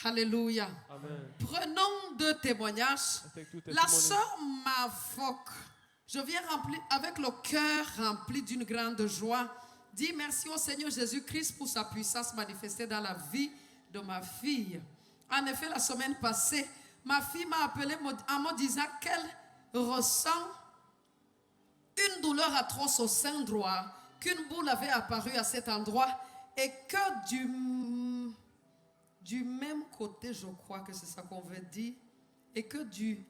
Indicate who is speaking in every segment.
Speaker 1: Alléluia.
Speaker 2: Amen.
Speaker 1: Prenons deux témoignages. La sœur Mavok, je viens avec le cœur rempli d'une grande joie. Dis merci au Seigneur Jésus-Christ pour sa puissance manifestée dans la vie de ma fille. En effet, la semaine passée, ma fille m'a appelé en me disant qu'elle ressent une douleur atroce au sein droit, qu'une boule avait apparu à cet endroit et que du même côté, je crois que c'est ça qu'on veut dire, et que du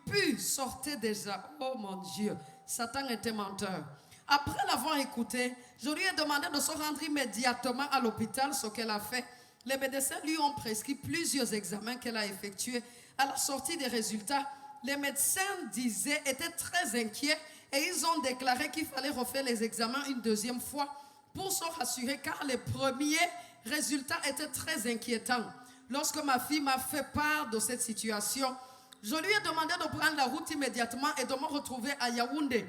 Speaker 1: pu sortait déjà. Oh mon Dieu, Satan était menteur. Après l'avoir écouté, je lui ai demandé de se rendre immédiatement à l'hôpital, ce qu'elle a fait. Les médecins lui ont prescrit plusieurs examens qu'elle a effectués. À la sortie des résultats, les médecins étaient très inquiets et ils ont déclaré qu'il fallait refaire les examens une deuxième fois pour se rassurer car les premiers résultats étaient très inquiétants. Lorsque ma fille m'a fait part de cette situation, je lui ai demandé de prendre la route immédiatement et de me retrouver à Yaoundé.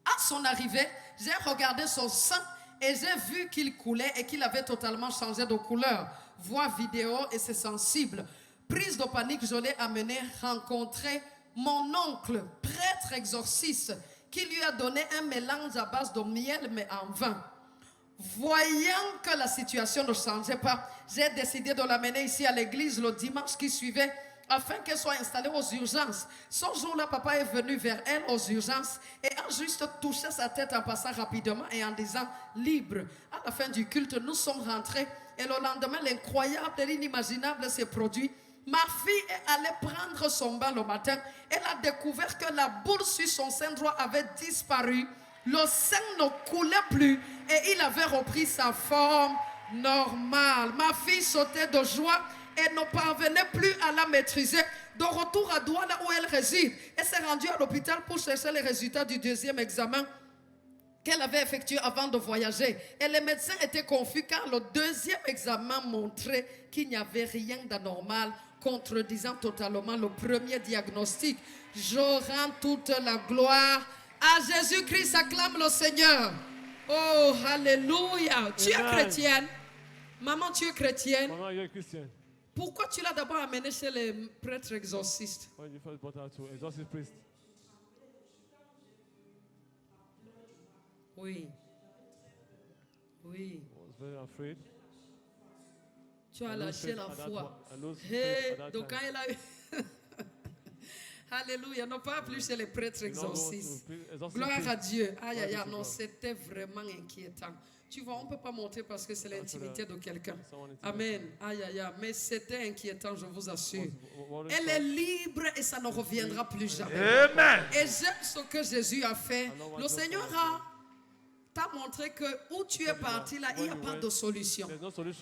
Speaker 1: À son arrivée, j'ai regardé son sang et j'ai vu qu'il coulait et qu'il avait totalement changé de couleur. Voix vidéo et c'est sensible. Prise de panique, je l'ai amené rencontrer mon oncle, prêtre exorciste, qui lui a donné un mélange à base de miel mais en vin. Voyant que la situation ne changeait pas, j'ai décidé de l'amener ici à l'église le dimanche qui suivait afin qu'elle soit installée aux urgences. Ce jour-là, papa est venu vers elle aux urgences et a juste touché sa tête en passant rapidement et en disant « libre ». À la fin du culte, nous sommes rentrés et le lendemain, l'incroyable et l'inimaginable s'est produit. Ma fille est allée prendre son bain le matin. Elle a découvert que la boule sur son sein droit avait disparu. Le sang ne coulait plus et il avait repris sa forme normale. Ma fille sautait de joie et ne parvenait plus à la maîtriser. De retour à Douala où elle réside, elle s'est rendue à l'hôpital pour chercher les résultats du deuxième examen qu'elle avait effectué avant de voyager. Et les médecins étaient confus car le deuxième examen montrait qu'il n'y avait rien d'anormal, contredisant totalement le premier diagnostic. Je rends toute la gloire à Jésus-Christ, acclame le Seigneur. Oh, alléluia. Tu es chrétienne. Maman, tu es chrétienne.
Speaker 2: Maman, you are Christian.
Speaker 1: Pourquoi tu l'as d'abord amené chez les prêtres exorcistes?
Speaker 2: When you first brought her to exorcist priest.
Speaker 1: Oui. Oui.
Speaker 2: I was very afraid.
Speaker 1: Tu as lâché la foi.
Speaker 2: Hey,
Speaker 1: Hey, donc quand elle a eu... Alléluia, non pas plus chez les prêtres exorcistes. Gloire à Dieu. Aïe, aïe, aïe, non, c'était vraiment inquiétant. Tu vois, on ne peut pas montrer parce que c'est l'intimité de quelqu'un. Amen. Aïe, aïe, aïe. Mais c'était inquiétant, je vous assure. Elle est libre et ça ne reviendra plus jamais.
Speaker 3: Amen.
Speaker 1: Et j'aime ce que Jésus a fait. Le Seigneur t'a montré que où tu es parti là, il n'y a pas de solution.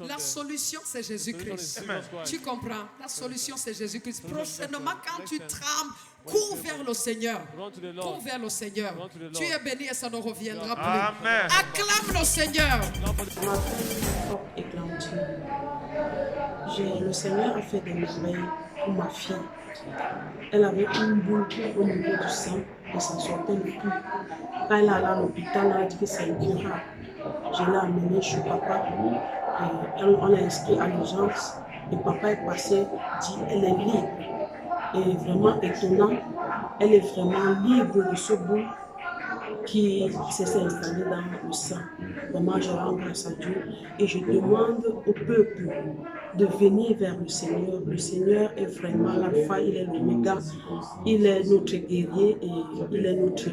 Speaker 1: La solution, c'est Jésus-Christ. Tu comprends? La solution, c'est Jésus-Christ. Prochainement, quand tu trembles, cours vers le Seigneur. Cours vers le Seigneur. Tu es béni et ça ne reviendra plus.
Speaker 3: Amen.
Speaker 1: Acclame le Seigneur.
Speaker 4: Ma fille est forte éclatée. Le Seigneur a fait des merveilles pour ma fille. Elle avait une boule au niveau du sang et ça sortait le plus. Quand elle est allée à l'hôpital, elle a dit que c'est incurable. Je l'ai amenée chez papa et on l'a inscrit à l'urgence. Et papa est passé, dit elle est libre. Et vraiment étonnant, elle est vraiment libre de ce bout qui s'est installé dans le sang. Vraiment, je rends grâce à Dieu et je demande au peuple de venir vers le Seigneur. Le Seigneur est vraiment l'alpha, il est l'oméga, il est notre guerrier et il est notre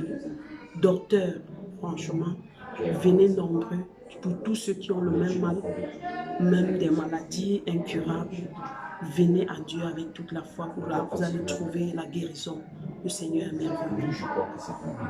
Speaker 4: docteur. Franchement, venez nombreux pour tous ceux qui ont le même mal, même des maladies incurables. Venez à Dieu avec toute la foi, vous allez trouver la guérison. Le Seigneur est merveilleux.